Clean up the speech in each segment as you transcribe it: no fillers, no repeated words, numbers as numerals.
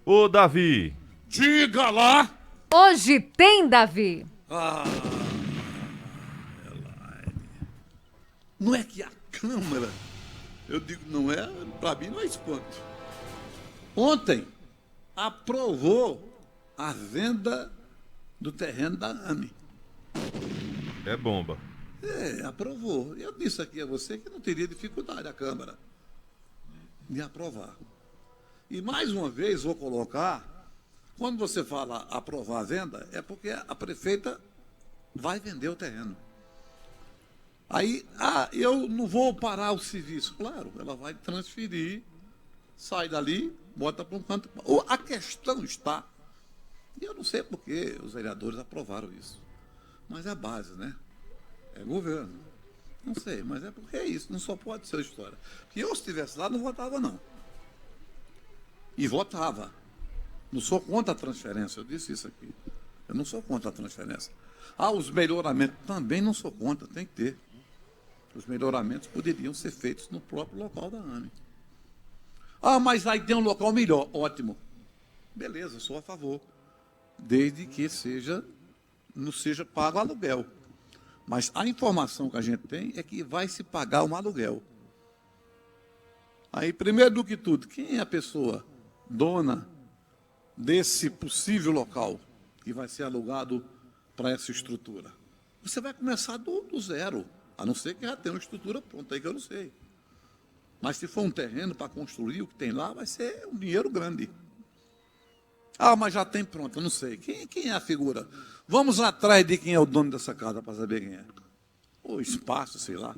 Ô, Davi. Diga lá! Hoje tem, Davi. Ah, não é que a Câmara, eu digo, não é, para mim não é espanto. Ontem aprovou a venda do terreno da AME. É bomba. Aprovou. Eu disse aqui a você que não teria dificuldade a Câmara de aprovar. E mais uma vez vou colocar, quando você fala aprovar a venda, é porque a prefeita vai vender o terreno. Aí, eu não vou parar o serviço. Claro, ela vai transferir, sai dali, bota para um canto. A questão está, e eu não sei por que os vereadores aprovaram isso, mas é a base, né? É governo. Não sei, mas é porque é isso, não só pode ser história. Porque eu, se estivesse lá, não votava, não. E votava. Não sou contra a transferência, eu disse isso aqui. Eu não sou contra a transferência. Os melhoramentos também não sou contra, tem que ter. Os melhoramentos poderiam ser feitos no próprio local da AME. Mas aí tem um local melhor, ótimo. Beleza, sou a favor. Desde que não seja pago aluguel. Mas a informação que a gente tem é que vai se pagar um aluguel. Aí, primeiro do que tudo, quem é a pessoa dona desse possível local que vai ser alugado para essa estrutura? Você vai começar do zero, a não ser que já tenha uma estrutura pronta aí que eu não sei. Mas se for um terreno para construir, o que tem lá vai ser um dinheiro grande. Mas já tem pronto, eu não sei. Quem é a figura? Vamos atrás de quem é o dono dessa casa para saber quem é. Ou espaço, sei lá,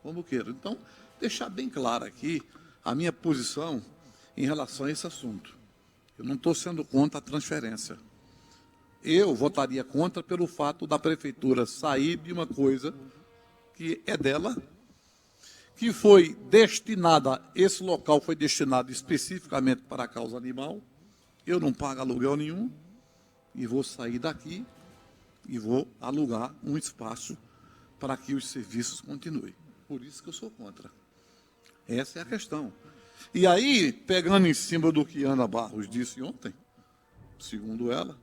como queira. Então, deixar bem claro aqui a minha posição em relação a esse assunto. Eu não estou sendo contra a transferência. Eu votaria contra pelo fato da prefeitura sair de uma coisa que é dela, que foi destinada, esse local foi destinado especificamente para a causa animal. Eu não pago aluguel nenhum e vou sair daqui e vou alugar um espaço para que os serviços continuem. Por isso que eu sou contra. Essa é a questão. E aí, pegando em cima do que Ana Barros disse ontem, segundo ela,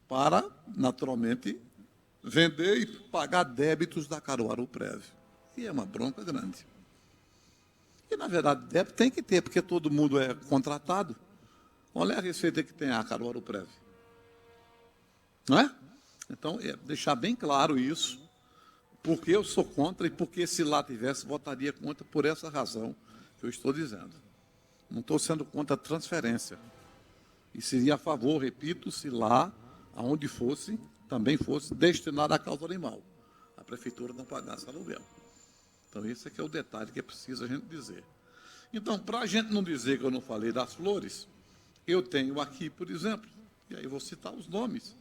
para, naturalmente, vender e pagar débitos da Caruaru Prev. E é uma bronca grande. E, na verdade, débito tem que ter, porque todo mundo é contratado. Olha a receita que tem a Caruaru Prev. Não é? Então, deixar bem claro isso, porque eu sou contra e porque se lá tivesse, votaria contra por essa razão que eu estou dizendo. Não estou sendo contra a transferência. E seria a favor, repito, se lá, aonde fosse, também fosse destinado à causa animal. A prefeitura não pagasse aluguel. Então, esse é que é o detalhe que é preciso a gente dizer. Então, para a gente não dizer que eu não falei das flores, eu tenho aqui, por exemplo, e aí vou citar os nomes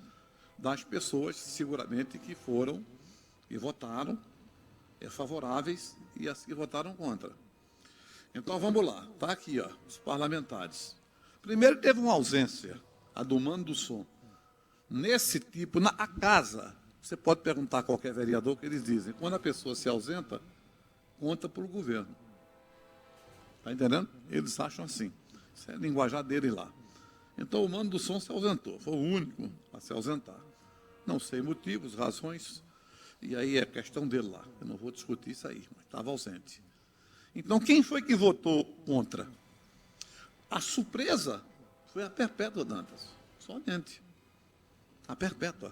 das pessoas, seguramente, que foram e votaram favoráveis e as que votaram contra. Então, vamos lá. Está aqui, os parlamentares. Primeiro, teve uma ausência, a do Mano do Som. Nesse tipo, a casa, você pode perguntar a qualquer vereador que eles dizem, quando a pessoa se ausenta, conta para o governo. Está entendendo? Eles acham assim. Isso é a linguajar deles lá. Então, o Mano do Som se ausentou. Foi o único a se ausentar. Não sei motivos, razões, e aí é questão dele lá. Eu não vou discutir isso aí, mas estava ausente. Então, quem foi que votou contra? A surpresa foi a Perpétua Dantas. Somente. A Perpétua.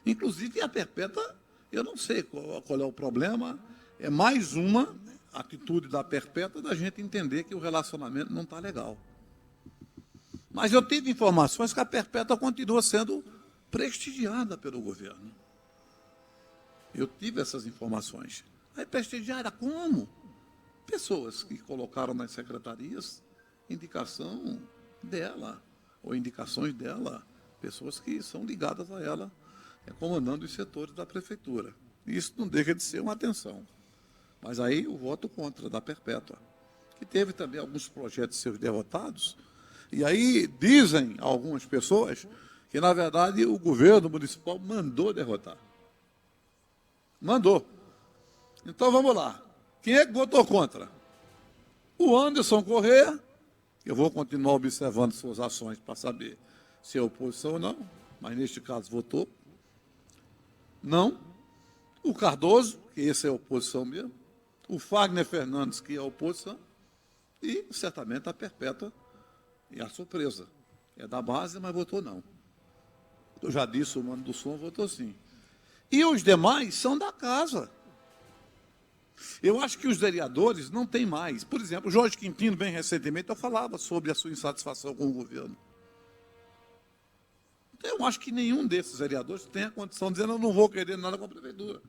Inclusive, a Perpétua, eu não sei qual é o problema, é mais uma atitude da Perpétua da gente entender que o relacionamento não está legal. Mas eu tive informações que a Perpétua continua sendo prestigiada pelo governo. Eu tive essas informações. Aí prestigiada como? Pessoas que colocaram nas secretarias indicação dela, ou indicações dela, pessoas que são ligadas a ela, comandando os setores da prefeitura. Isso não deixa de ser uma atenção. Mas aí o voto contra da Perpétua, que teve também alguns projetos seus derrotados, e aí dizem algumas pessoas que, na verdade, o governo municipal mandou derrotar. Mandou. Então, vamos lá. Quem é que votou contra? O Anderson Corrêa Eu vou continuar observando suas ações para saber se é oposição ou não, mas neste caso votou. Não. O Cardoso, que esse é a oposição mesmo. O Fagner Fernandes, que é a oposição. E, certamente, a Perpétua e a surpresa. É da base, mas votou não. Eu já disse, o Mano do Som votou sim. E os demais são da casa. Eu acho que os vereadores não têm mais. Por exemplo, o Jorge Quintino, bem recentemente, eu falava sobre a sua insatisfação com o governo. Então, eu acho que nenhum desses vereadores tem a condição de dizer eu não vou querer nada com a prefeitura.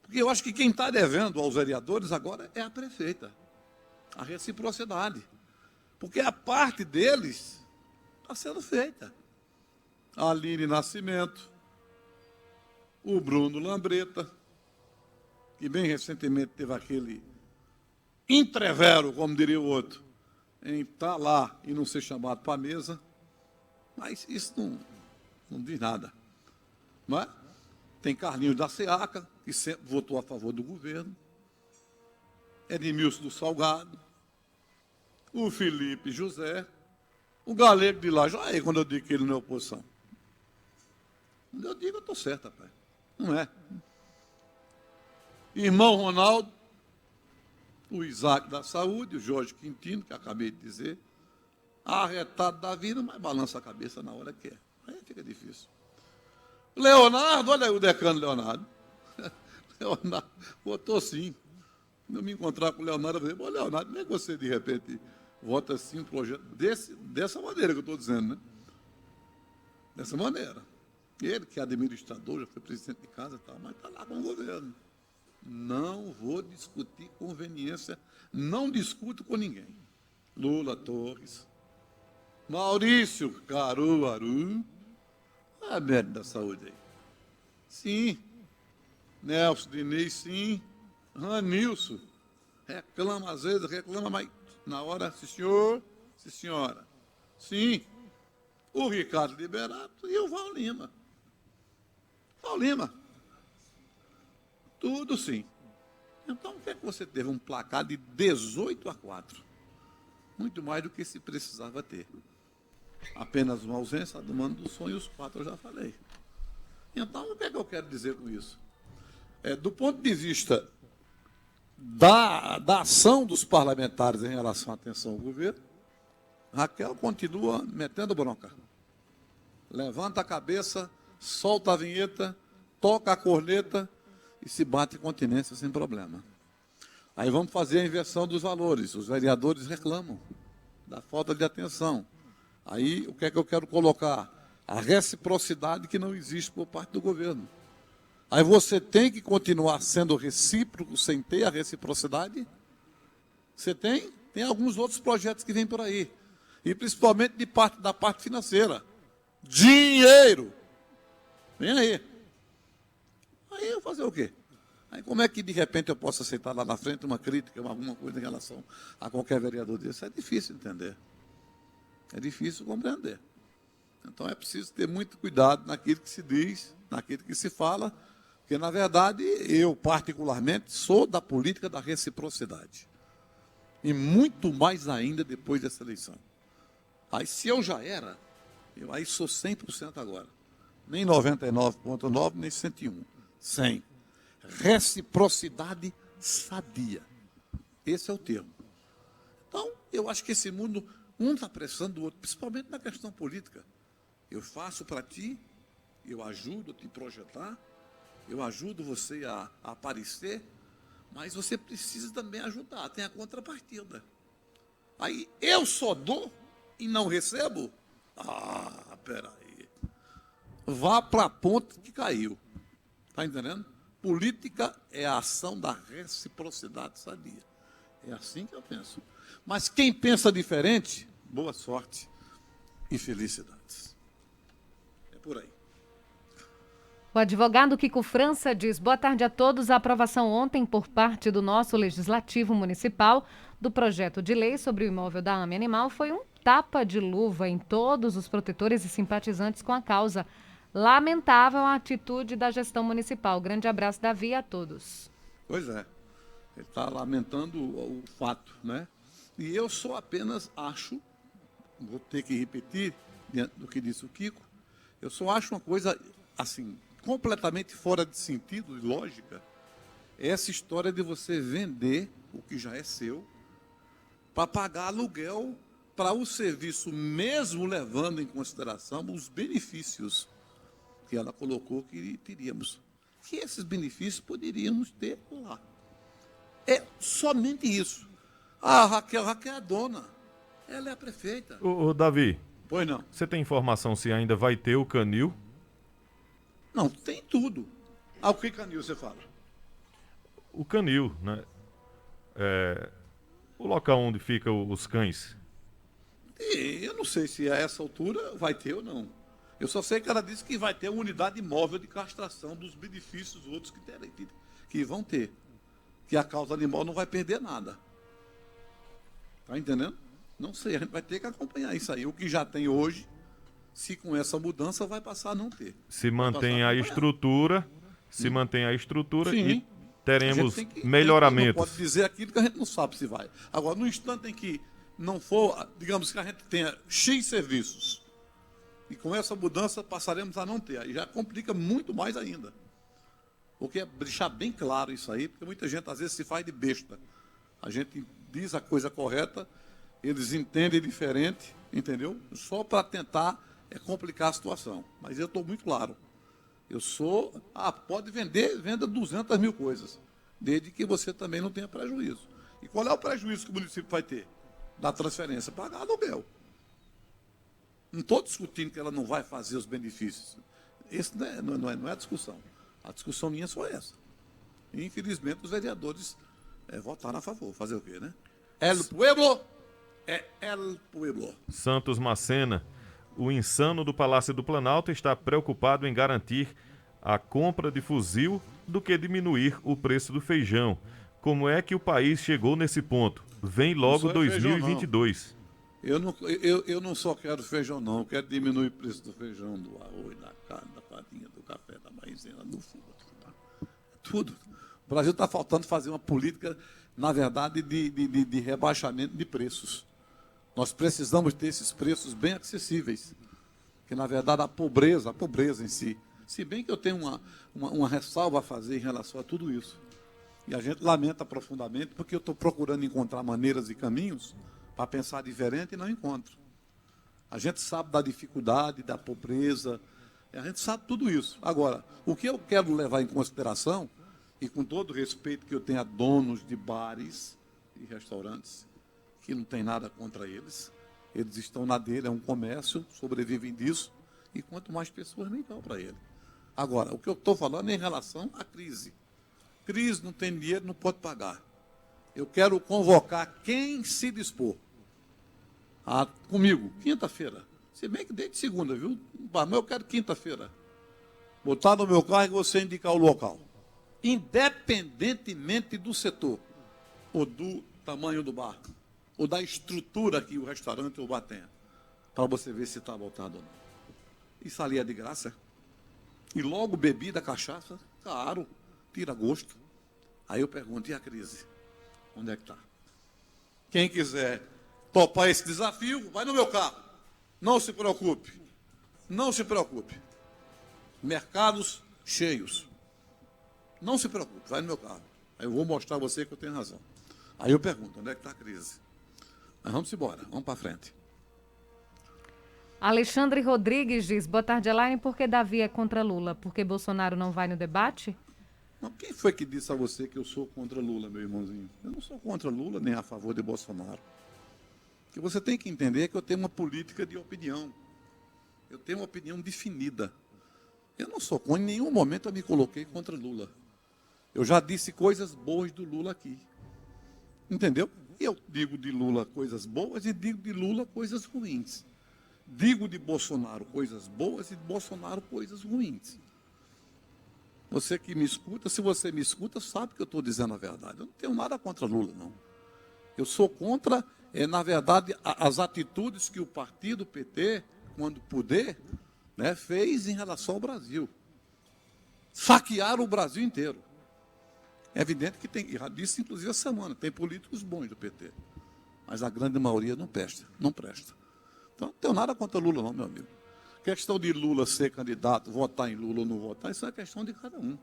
Porque eu acho que quem está devendo aos vereadores agora é a prefeita. A reciprocidade. Porque a parte deles está sendo feita. A Aline Nascimento, o Bruno Lambreta, que bem recentemente teve aquele entrevero, como diria o outro, em estar lá e não ser chamado para a mesa, mas isso não diz nada. Não é? Tem Carlinhos da Seaca, que sempre votou a favor do governo, Edmilson do Salgado, o Felipe José, o Galego de Laje. Olha aí quando eu digo que ele não é oposição. Quando eu digo, eu estou certo, rapaz. Não é? Irmão Ronaldo, o Isaac da Saúde, o Jorge Quintino, que acabei de dizer, arretado da vida, mas balança a cabeça na hora que é. Aí fica difícil. Leonardo, olha aí o decano Leonardo. Leonardo votou sim. Quando eu me encontrar com o Leonardo, eu falei, Leonardo, como é que você, de repente, vota sim um projeto dessa maneira que eu estou dizendo, né? Dessa maneira. Ele, que é administrador, já foi presidente de casa e tal, mas está lá com o governo. Não vou discutir conveniência, não discuto com ninguém. Lula Torres, Maurício Caruaru, a médica da saúde aí. Sim. Nelson Diniz, sim. Ranilson, reclama às vezes, reclama, mas na hora, sim senhor, sim senhora. Sim. O Ricardo Liberato e o Val Lima. Val Lima. Tudo sim. Então, o que é que você teve? Um placar de 18-4. Muito mais do que se precisava ter. Apenas uma ausência do Mano do Som e os 4 eu já falei. Então, o que é que eu quero dizer com isso? Do ponto de vista da ação dos parlamentares em relação à atenção ao governo, Raquel continua metendo bronca. Levanta a cabeça, solta a vinheta, toca a corneta e se bate continência sem problema. Aí vamos fazer a inversão dos valores. Os vereadores reclamam da falta de atenção. Aí, o que é que eu quero colocar? A reciprocidade que não existe por parte do governo. Aí você tem que continuar sendo recíproco sem ter a reciprocidade? Você tem? Tem alguns outros projetos que vêm por aí. E principalmente da parte financeira. Dinheiro! Vem aí. Aí eu fazer o quê? Aí como é que de repente eu posso aceitar lá na frente uma crítica, alguma coisa em relação a qualquer vereador desse? É difícil entender. É difícil compreender. Então é preciso ter muito cuidado naquilo que se diz, naquilo que se fala, porque, na verdade, eu, particularmente, sou da política da reciprocidade. E muito mais ainda depois dessa eleição. Aí, se eu já era, eu aí sou 100% agora. Nem 99,9, nem 101. 100. Reciprocidade sadia. Esse é o termo. Então, eu acho que esse mundo, um está pressando o outro, principalmente na questão política. Eu faço para ti, eu ajudo a te projetar, eu ajudo você a aparecer, mas você precisa também ajudar, tem a contrapartida. Aí eu só dou e não recebo? Ah, peraí. Vá para a ponte que caiu. Está entendendo? Política é a ação da reciprocidade sadia. É assim que eu penso. Mas quem pensa diferente, boa sorte e felicidades. É por aí. O advogado Kiko França diz: boa tarde a todos. A aprovação ontem por parte do nosso Legislativo Municipal do projeto de lei sobre o imóvel da AME Animal foi um tapa de luva em todos os protetores e simpatizantes com a causa. Lamentável a atitude da gestão municipal. Grande abraço, Davi, a todos. Pois é. Ele está lamentando o fato, né? E eu só apenas acho, vou ter que repetir diante do que disse o Kiko, eu só acho uma coisa, assim, completamente fora de sentido e lógica, essa história de você vender o que já é seu para pagar aluguel para o serviço, mesmo levando em consideração os benefícios que ela colocou que teríamos. Que esses benefícios poderíamos ter lá. É somente isso. A Raquel é a dona. Ela é a prefeita. Ô, Davi, Pois não. você tem informação se ainda vai ter o canil? Não, tem tudo. Ah, o que canil você fala? O canil, né? O local onde ficam os cães. E eu não sei se a essa altura vai ter ou não. Eu só sei que ela disse que vai ter uma unidade móvel de castração dos benefícios outros que vão ter. Que a causa animal não vai perder nada. Está entendendo? Não sei, a gente vai ter que acompanhar isso aí. O que já tem hoje, se com essa mudança vai passar a não ter. Se mantém a estrutura, Sim. e teremos A gente não melhoramentos. pode dizer aquilo que a gente não sabe se vai. Agora, no instante em que não for, digamos que a gente tenha X serviços, e com essa mudança passaremos a não ter. Aí já complica muito mais ainda. Porque é deixar bem claro isso aí, porque muita gente às vezes se faz de besta. A gente diz a coisa correta, eles entendem diferente, entendeu? Só para tentar complicar a situação. Mas eu estou muito claro. Eu sou... pode venda 200 mil coisas, desde que você também não tenha prejuízo. E qual é o prejuízo que o município vai ter? Da transferência, pagar aluguel. Não estou discutindo que ela não vai fazer os benefícios. Esse não é a discussão. A discussão minha é só essa. E, infelizmente, os vereadores votaram a favor. Fazer o quê, né? El pueblo é el pueblo. Santos Macena, o insano do Palácio do Planalto está preocupado em garantir a compra de fuzil do que diminuir o preço do feijão. Como é que o país chegou nesse ponto? Vem logo Não só é feijão, 2022. Eu não só quero feijão, não. Eu quero diminuir o preço do feijão, do arroz, da carne, da farinha, do café, da maizena, do fogo. Tudo. O Brasil está faltando fazer uma política, na verdade, de rebaixamento de preços. Nós precisamos ter esses preços bem acessíveis. Que, na verdade, a pobreza em si. Se bem que eu tenho uma ressalva a fazer em relação a tudo isso. E a gente lamenta profundamente, porque eu estou procurando encontrar maneiras e caminhos para pensar diferente e não encontro. A gente sabe da dificuldade, da pobreza, a gente sabe tudo isso. Agora, o que eu quero levar em consideração, e com todo o respeito que eu tenho a donos de bares e restaurantes, que não tem nada contra eles estão na dele, é um comércio, sobrevivem disso, e quanto mais pessoas, melhor para ele. Agora, o que eu estou falando é em relação à crise. Crise, não tem dinheiro, não pode pagar. Eu quero convocar quem se dispor comigo, quinta-feira. Se bem que desde segunda, viu? Mas eu quero quinta-feira. Botar no meu carro e você indicar o local. Independentemente do setor, ou do tamanho do bar, ou da estrutura que o restaurante ou o bar tenha, para você ver se está voltado ou não. Isso ali é de graça. E logo bebida, cachaça, caro, tira gosto. Aí eu pergunto, e a crise? Onde é que está? Quem quiser topar esse desafio, vai no meu carro. Não se preocupe. Não se preocupe. Mercados cheios. Não se preocupe, vai no meu carro. Aí eu vou mostrar a você que eu tenho razão. Aí eu pergunto, onde é que está a crise? Mas vamos embora, vamos para frente. Alexandre Rodrigues diz, boa tarde, Elaine, por que Davi é contra Lula? Porque Bolsonaro não vai no debate? Não, quem foi que disse a você que eu sou contra Lula, meu irmãozinho? Eu não sou contra Lula, nem a favor de Bolsonaro. O que você tem que entender é que eu tenho uma política de opinião. Eu tenho uma opinião definida. Eu não sou contra, em nenhum momento eu me coloquei contra Lula. Eu já disse coisas boas do Lula aqui. Entendeu? Eu digo de Lula coisas boas e digo de Lula coisas ruins. Digo de Bolsonaro coisas boas e de Bolsonaro coisas ruins. Você que me escuta, se você me escuta, sabe que eu estou dizendo a verdade. Eu não tenho nada contra Lula, não. Eu sou contra, na verdade, as atitudes que o partido PT, quando puder, fez em relação ao Brasil. Saquearam o Brasil inteiro. É evidente que tem, já disse inclusive essa semana, tem políticos bons do PT. mas a grande maioria não presta, não presta. Então, não tenho nada contra Lula, não, meu amigo. Questão de Lula ser candidato, votar em Lula ou não votar, isso é questão de cada um.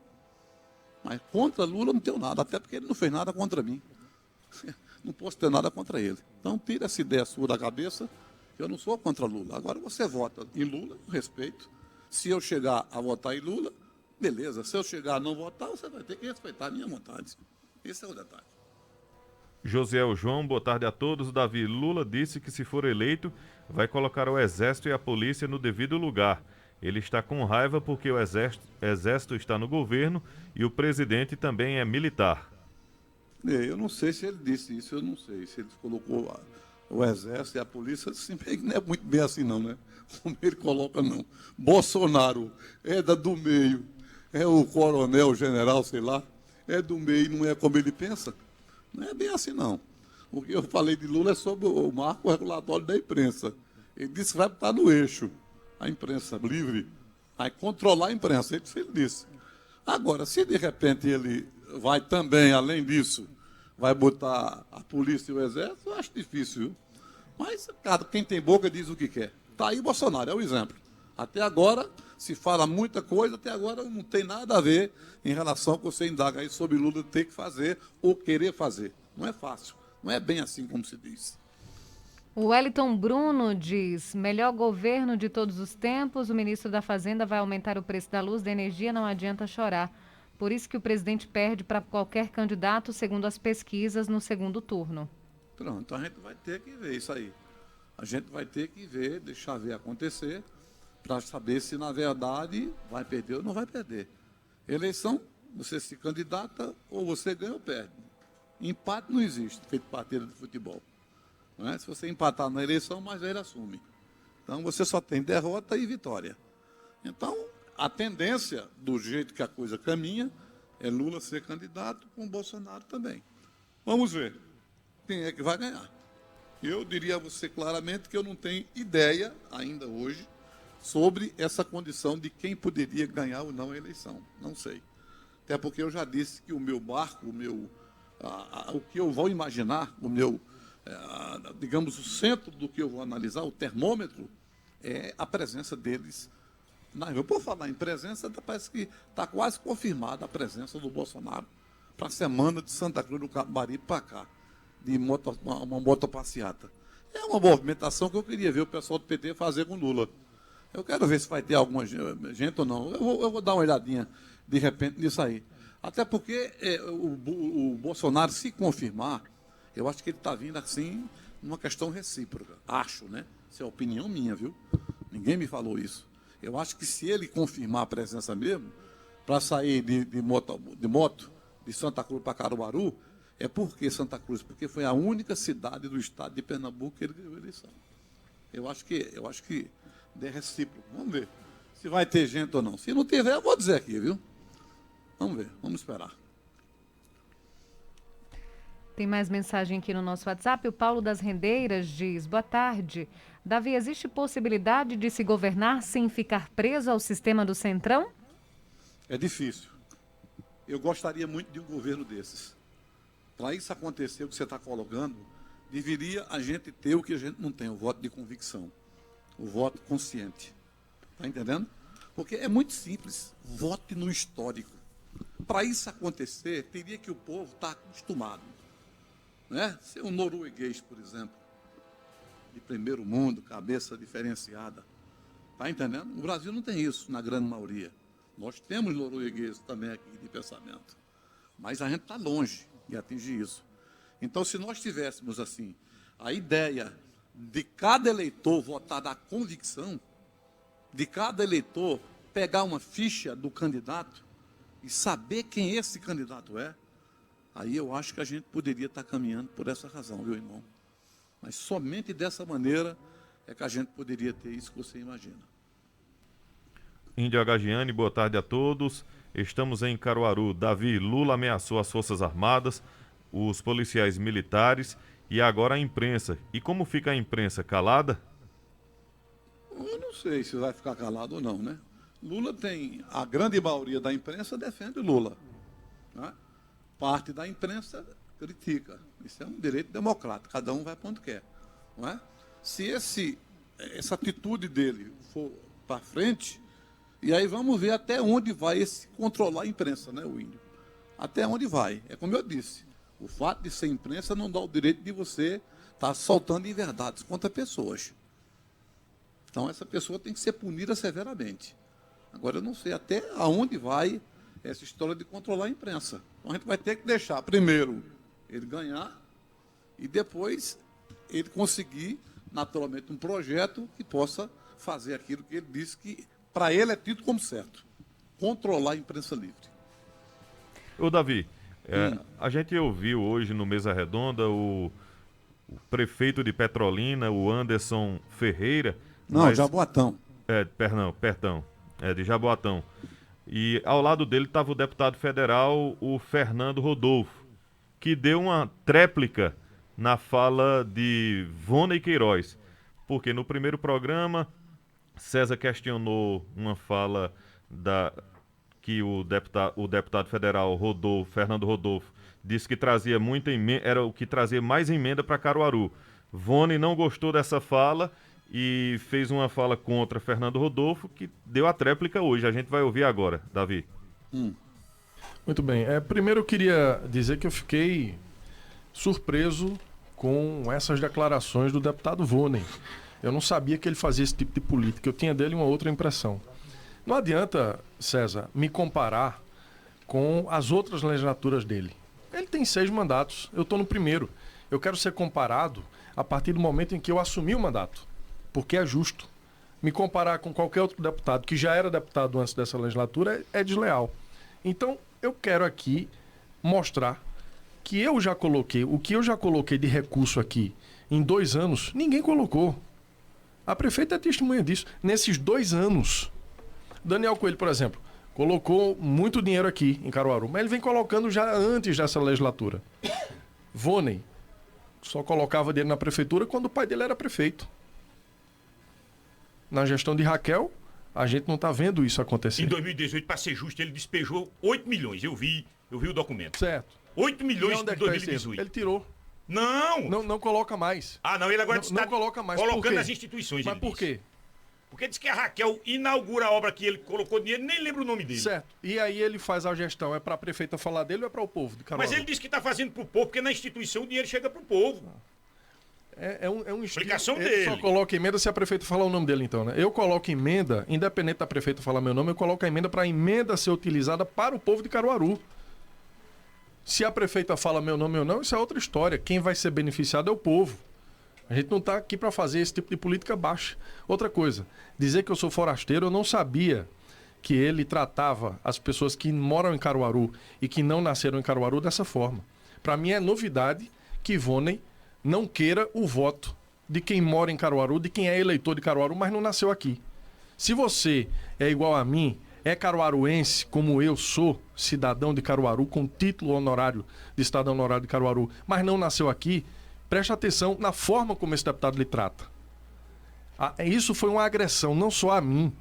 Mas contra Lula não tenho nada, até porque ele não fez nada contra mim. Não posso ter nada contra ele. Então, tira essa ideia sua da cabeça, eu não sou contra Lula. Agora, você vota em Lula, eu respeito. Se eu chegar a votar em Lula, beleza. Se eu chegar a não votar, você vai ter que respeitar a minha vontade. Esse é o detalhe. Josiel João, boa tarde a todos. Davi, Lula disse que se for eleito, vai colocar o Exército e a Polícia no devido lugar. Ele está com raiva porque o Exército está no governo e o presidente também é militar. Eu não sei se ele disse isso, eu não sei. Se ele colocou o Exército e a Polícia, assim, não é muito bem assim não, né? Como ele coloca, não. Bolsonaro é do meio, é o coronel, o general, sei lá, é do meio, não é como ele pensa. Não é bem assim, não. O que eu falei de Lula é sobre o marco regulatório da imprensa. Ele disse que vai estar no eixo. A imprensa livre, vai controlar a imprensa, é isso que ele disse. Agora, se de repente ele vai também, além disso, vai botar a polícia e o exército, eu acho difícil, viu? Mas quem tem boca diz o que quer. Está aí Bolsonaro, é o exemplo. Até agora, se fala muita coisa, até agora não tem nada a ver em relação ao que você indaga aí sobre Lula ter que fazer ou querer fazer. Não é fácil, não é bem assim como se diz. O Wellington Bruno diz: melhor governo de todos os tempos, o ministro da Fazenda vai aumentar o preço da luz, da energia, não adianta chorar. Por isso que o presidente perde para qualquer candidato, segundo as pesquisas, no segundo turno. Pronto, então a gente vai ter que ver isso aí. A gente vai ter que ver, deixar ver acontecer, para saber se, na verdade, vai perder ou não vai perder. Eleição, você se candidata, ou você ganha ou perde. Empate não existe, feito partida de futebol. Não é? Se você empatar na eleição, mais ele assume. Então, você só tem derrota e vitória. Então, a tendência, do jeito que a coisa caminha, é Lula ser candidato com Bolsonaro também. Vamos ver quem é que vai ganhar. Eu diria a você claramente que eu não tenho ideia, ainda hoje, sobre essa condição de quem poderia ganhar ou não a eleição. Não sei. Até porque eu já disse que o meu barco, o que eu vou imaginar, digamos, o centro do que eu vou analisar, o termômetro, é a presença deles. Por falar em presença, parece que está quase confirmada a presença do Bolsonaro para a semana de Santa Cruz do Capibaribe para cá, de uma motopasseata. É uma movimentação que eu queria ver o pessoal do PT fazer com Lula. Eu quero ver se vai ter alguma gente ou não. Eu vou dar uma olhadinha, de repente, nisso aí. Até porque o Bolsonaro, se confirmar, eu acho que ele está vindo assim, numa questão recíproca. Acho, né? Isso é opinião minha, viu? Ninguém me falou isso. Eu acho que se ele confirmar a presença mesmo, para sair de moto de Santa Cruz para Caruaru, é porque Santa Cruz, porque foi a única cidade do estado de Pernambuco que ele ganhou a eleição. Eu acho que é recíproco. Vamos ver se vai ter gente ou não. Se não tiver, eu vou dizer aqui, viu? Vamos ver, vamos esperar. Tem mais mensagem aqui no nosso WhatsApp. O Paulo das Rendeiras diz: boa tarde. Davi, existe possibilidade de se governar sem ficar preso ao sistema do Centrão? É difícil. Eu gostaria muito de um governo desses. Para isso acontecer, o que você está colocando, deveria a gente ter o que a gente não tem, o voto de convicção, o voto consciente. Está entendendo? Porque é muito simples. Vote no histórico. Para isso acontecer, teria que o povo estar acostumado. Né? Ser um norueguês, por exemplo, de primeiro mundo, cabeça diferenciada. Está entendendo? O Brasil não tem isso, na grande maioria. Nós temos noruegueses também aqui de pensamento. Mas a gente está longe de atingir isso. Então, se nós tivéssemos, assim, a ideia de cada eleitor votar da convicção, de cada eleitor pegar uma ficha do candidato e saber quem esse candidato é, aí eu acho que a gente poderia estar caminhando por essa razão, viu, irmão? Mas somente dessa maneira é que a gente poderia ter isso que você imagina. Índia Gagiane, boa tarde a todos. Estamos em Caruaru. Davi, Lula ameaçou as Forças Armadas, os policiais militares e agora a imprensa. E como fica a imprensa? Calada? Eu não sei se vai ficar calado ou não, né? Lula tem... A grande maioria da imprensa defende Lula. Né? Parte da imprensa critica. Isso é um direito democrático, cada um vai para onde quer. Não é? Se essa atitude dele for para frente, e aí vamos ver até onde vai esse controlar a imprensa, né, o índio? Até onde vai? É como eu disse, o fato de ser imprensa não dá o direito de você estar soltando inverdades contra pessoas. Então essa pessoa tem que ser punida severamente. Agora eu não sei até aonde vai essa história de controlar a imprensa. Então a gente vai ter que deixar primeiro ele ganhar e depois ele conseguir naturalmente um projeto que possa fazer aquilo que ele disse que para ele é tido como certo: controlar a imprensa livre. Ô Davi, a gente ouviu hoje no Mesa Redonda o prefeito de Petrolina, o Anderson Ferreira. Não, Jaboatão. Perdão, de Jaboatão. E ao lado dele estava o deputado federal, o Fernando Rodolfo, que deu uma tréplica na fala de Voney Queiroz. Porque no primeiro programa, César questionou uma fala que o deputado federal Fernando Rodolfo disse que trazia muita emenda, era o que trazia mais emenda para Caruaru. Voney não gostou dessa fala e fez uma fala contra Fernando Rodolfo, que deu a tréplica hoje. A gente vai ouvir agora, Davi. Muito bem. Primeiro eu queria dizer que eu fiquei surpreso com essas declarações do deputado Voney. Eu não sabia que ele fazia esse tipo de política. Eu tinha dele uma outra impressão. Não adianta, César, me comparar com as outras legislaturas dele. Ele tem 6 mandatos, eu estou no primeiro. Eu quero ser comparado a partir do momento em que eu assumi o mandato, porque é justo. Me comparar com qualquer outro deputado que já era deputado antes dessa legislatura é desleal. Então, eu quero aqui mostrar que eu já coloquei, o que eu já coloquei de recurso aqui em 2 anos, ninguém colocou. A prefeita é testemunha disso. Nesses 2 anos, Daniel Coelho, por exemplo, colocou muito dinheiro aqui em Caruaru, mas ele vem colocando já antes dessa legislatura. Voney só colocava dinheiro na prefeitura quando o pai dele era prefeito. Na gestão de Raquel, a gente não está vendo isso acontecer. Em 2018, para ser justo, ele despejou 8 milhões. Eu vi o documento. Certo. 8 milhões em em 2018. Ele tirou. Não! Não coloca mais. Ah, não, ele agora não coloca mais. colocando nas instituições. Mas por quê? Porque diz que a Raquel inaugura a obra que ele colocou dinheiro, nem lembra o nome dele. Certo. E aí ele faz a gestão, é para a prefeita falar dele ou é para o povo de Caruaru? Mas ele disse que está fazendo para o povo, porque na instituição o dinheiro chega para o povo. É um explicação ele dele. Só coloca emenda se a prefeita falar o nome dele, então, né? Eu coloco emenda, independente da prefeita falar meu nome, eu coloco a emenda para a emenda ser utilizada para o povo de Caruaru. Se a prefeita fala meu nome ou não, isso é outra história. Quem vai ser beneficiado é o povo. A gente não está aqui para fazer esse tipo de política baixa. Outra coisa, dizer que eu sou forasteiro, eu não sabia que ele tratava as pessoas que moram em Caruaru e que não nasceram em Caruaru dessa forma. Para mim é novidade que Voney não queira o voto de quem mora em Caruaru, de quem é eleitor de Caruaru, mas não nasceu aqui. Se você é igual a mim, é caruaruense, como eu sou, cidadão de Caruaru, com título honorário de cidadão honorário de Caruaru, mas não nasceu aqui, preste atenção na forma como esse deputado lhe trata. Isso foi uma agressão não só a mim,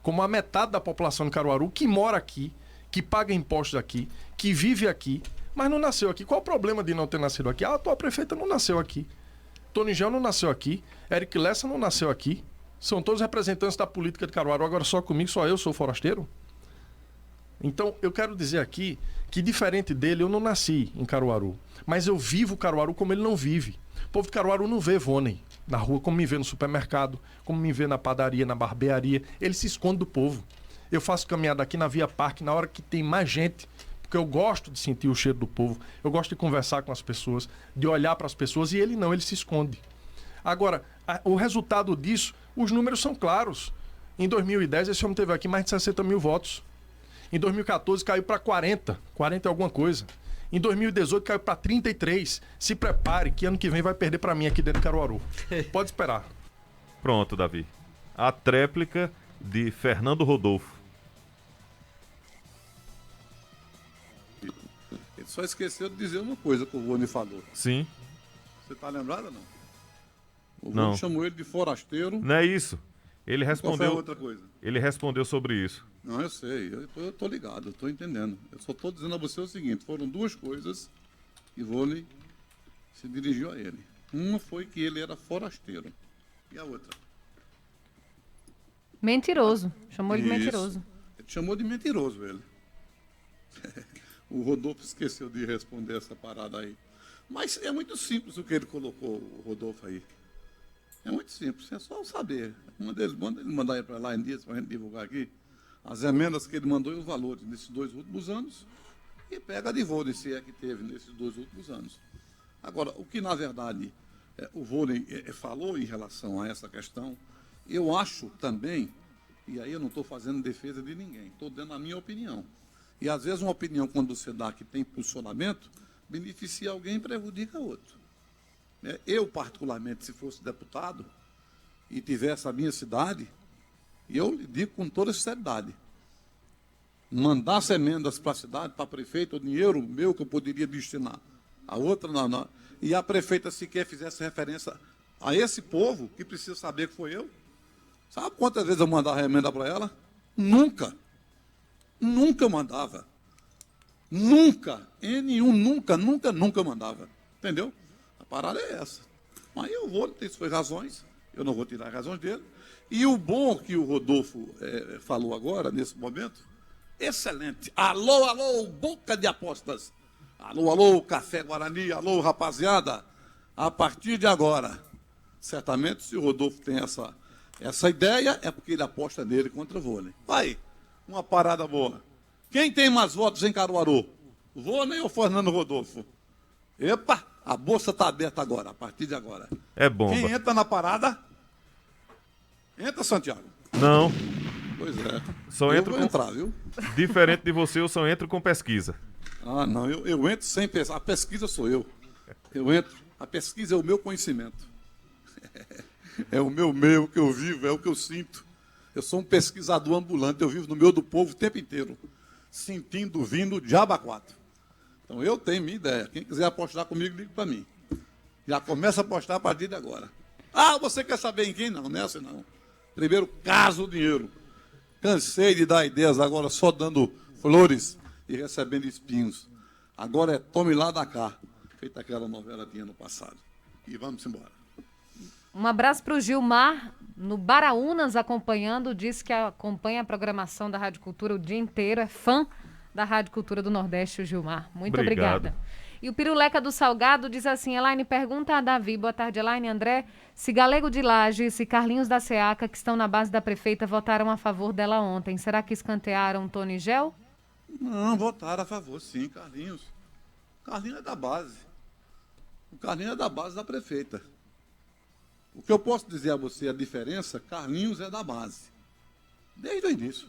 como a metade da população de Caruaru que mora aqui, que paga impostos aqui, que vive aqui, mas não nasceu aqui. Qual o problema de não ter nascido aqui? A tua prefeita não nasceu aqui. Tony Gel não nasceu aqui. Eric Lessa não nasceu aqui. São todos representantes da política de Caruaru. Agora só comigo, só eu sou forasteiro? Então, eu quero dizer aqui que, diferente dele, eu não nasci em Caruaru. Mas eu vivo Caruaru como ele não vive. O povo de Caruaru não vê Voney na rua, como me vê no supermercado, como me vê na padaria, na barbearia. Ele se esconde do povo. Eu faço caminhada aqui na Via Parque na hora que tem mais gente, porque eu gosto de sentir o cheiro do povo, eu gosto de conversar com as pessoas, de olhar para as pessoas, e ele não, ele se esconde. Agora, o resultado disso, os números são claros. Em 2010, esse homem teve aqui mais de 60 mil votos. Em 2014, caiu para 40 e alguma coisa. Em 2018, caiu para 33. Se prepare, que ano que vem vai perder para mim aqui dentro de Caruaru. Pode esperar. Pronto, Davi. A tréplica de Fernando Rodolfo. Ele só esqueceu de dizer uma coisa que o Voney falou. Sim. Você está lembrado ou não? O Não. Voney chamou ele de forasteiro. Não é isso. Ele Qual foi a respondeu. outra coisa? Ele respondeu sobre isso. Não, eu sei. Eu tô ligado, eu tô entendendo. Eu só tô dizendo a você o seguinte: foram duas coisas E Vôlei se dirigiu a ele. Uma foi que ele era forasteiro. E a outra? Mentiroso. Chamou ele de Isso. mentiroso. Ele chamou de mentiroso, ele. O Rodolfo esqueceu de responder essa parada aí. Mas é muito simples o que ele colocou, o Rodolfo aí. É muito simples, é só saber. Manda ele mandar para lá em dias para a gente divulgar aqui as emendas que ele mandou e os valores nesses 2 últimos anos e pega de vôlei, se é que teve nesses 2 últimos anos. Agora, o que na verdade o vôlei falou em relação a essa questão, eu acho também, e aí eu não estou fazendo defesa de ninguém, estou dando a minha opinião. E às vezes uma opinião, quando você dá que tem posicionamento, beneficia alguém e prejudica outro. Eu, particularmente, se fosse deputado e tivesse a minha cidade, eu lhe digo com toda sinceridade, mandasse emendas para a cidade, para a prefeita, o dinheiro meu que eu poderia destinar, a outra não. E a prefeita sequer fizesse referência a esse povo, que precisa saber que foi eu. Sabe quantas vezes eu mandava emenda para ela? Nunca. Nunca mandava. Nunca. Nunca mandava. Entendeu? A parada é essa. Mas eu vou ter suas razões, eu não vou tirar as razões dele. E o bom que o Rodolfo falou agora, nesse momento, excelente. Alô, alô, boca de apostas. Alô, alô, Café Guarani, alô, rapaziada. A partir de agora, certamente, se o Rodolfo tem essa ideia, é porque ele aposta nele contra o Vôlei. Vai, uma parada boa. Quem tem mais votos em Caruaru? Vôlei ou Fernando Rodolfo? Epa, a bolsa está aberta agora, a partir de agora. É bomba. Quem entra na parada? Entra, Santiago. Não, Pois é. Só eu entro vou com- entrar, viu? diferente de você, eu só entro com pesquisa. Ah, não, eu entro sem pensar. A pesquisa sou eu. Eu entro. A pesquisa é o meu conhecimento. É o meu meio que eu vivo, é o que eu sinto. Eu sou um pesquisador ambulante, eu vivo no meio do povo o tempo inteiro. Sentindo, vindo, diabo a quatro. Então eu tenho minha ideia. Quem quiser apostar comigo, liga para mim. Já começa a apostar a partir de agora. Ah, você quer saber em quem? Não, nessa não. Primeiro, caso o dinheiro. Cansei de dar ideias agora só dando flores e recebendo espinhos. Agora é tome lá da cá. Feita aquela novela que tinha no passado. E vamos embora. Um abraço para o Gilmar, no Baraunas, acompanhando. Diz que acompanha a programação da Rádio Cultura o dia inteiro. É fã da Rádio Cultura do Nordeste, o Gilmar. Muito Obrigado. obrigada. E o Piruleca do Salgado diz assim: Elaine, pergunta a Davi. Boa tarde, Elaine. André, se Galego de Lages e Carlinhos da Seaca, que estão na base da prefeita, votaram a favor dela ontem, será que escantearam Tony Gel? Não, votaram a favor, sim, Carlinhos. Carlinhos é da base. O Carlinhos é da base da prefeita. O que eu posso dizer a você, a diferença, Carlinhos é da base. Desde o início.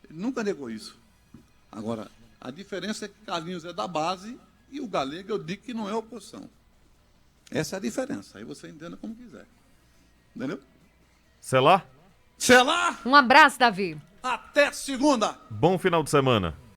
Ele nunca negou isso. Agora, a diferença é que Carlinhos é da base e o Galego eu digo que não é oposição. Essa é a diferença. Aí você entenda como quiser. Entendeu? Sei lá? Sei lá! Um abraço, Davi. Até segunda! Bom final de semana.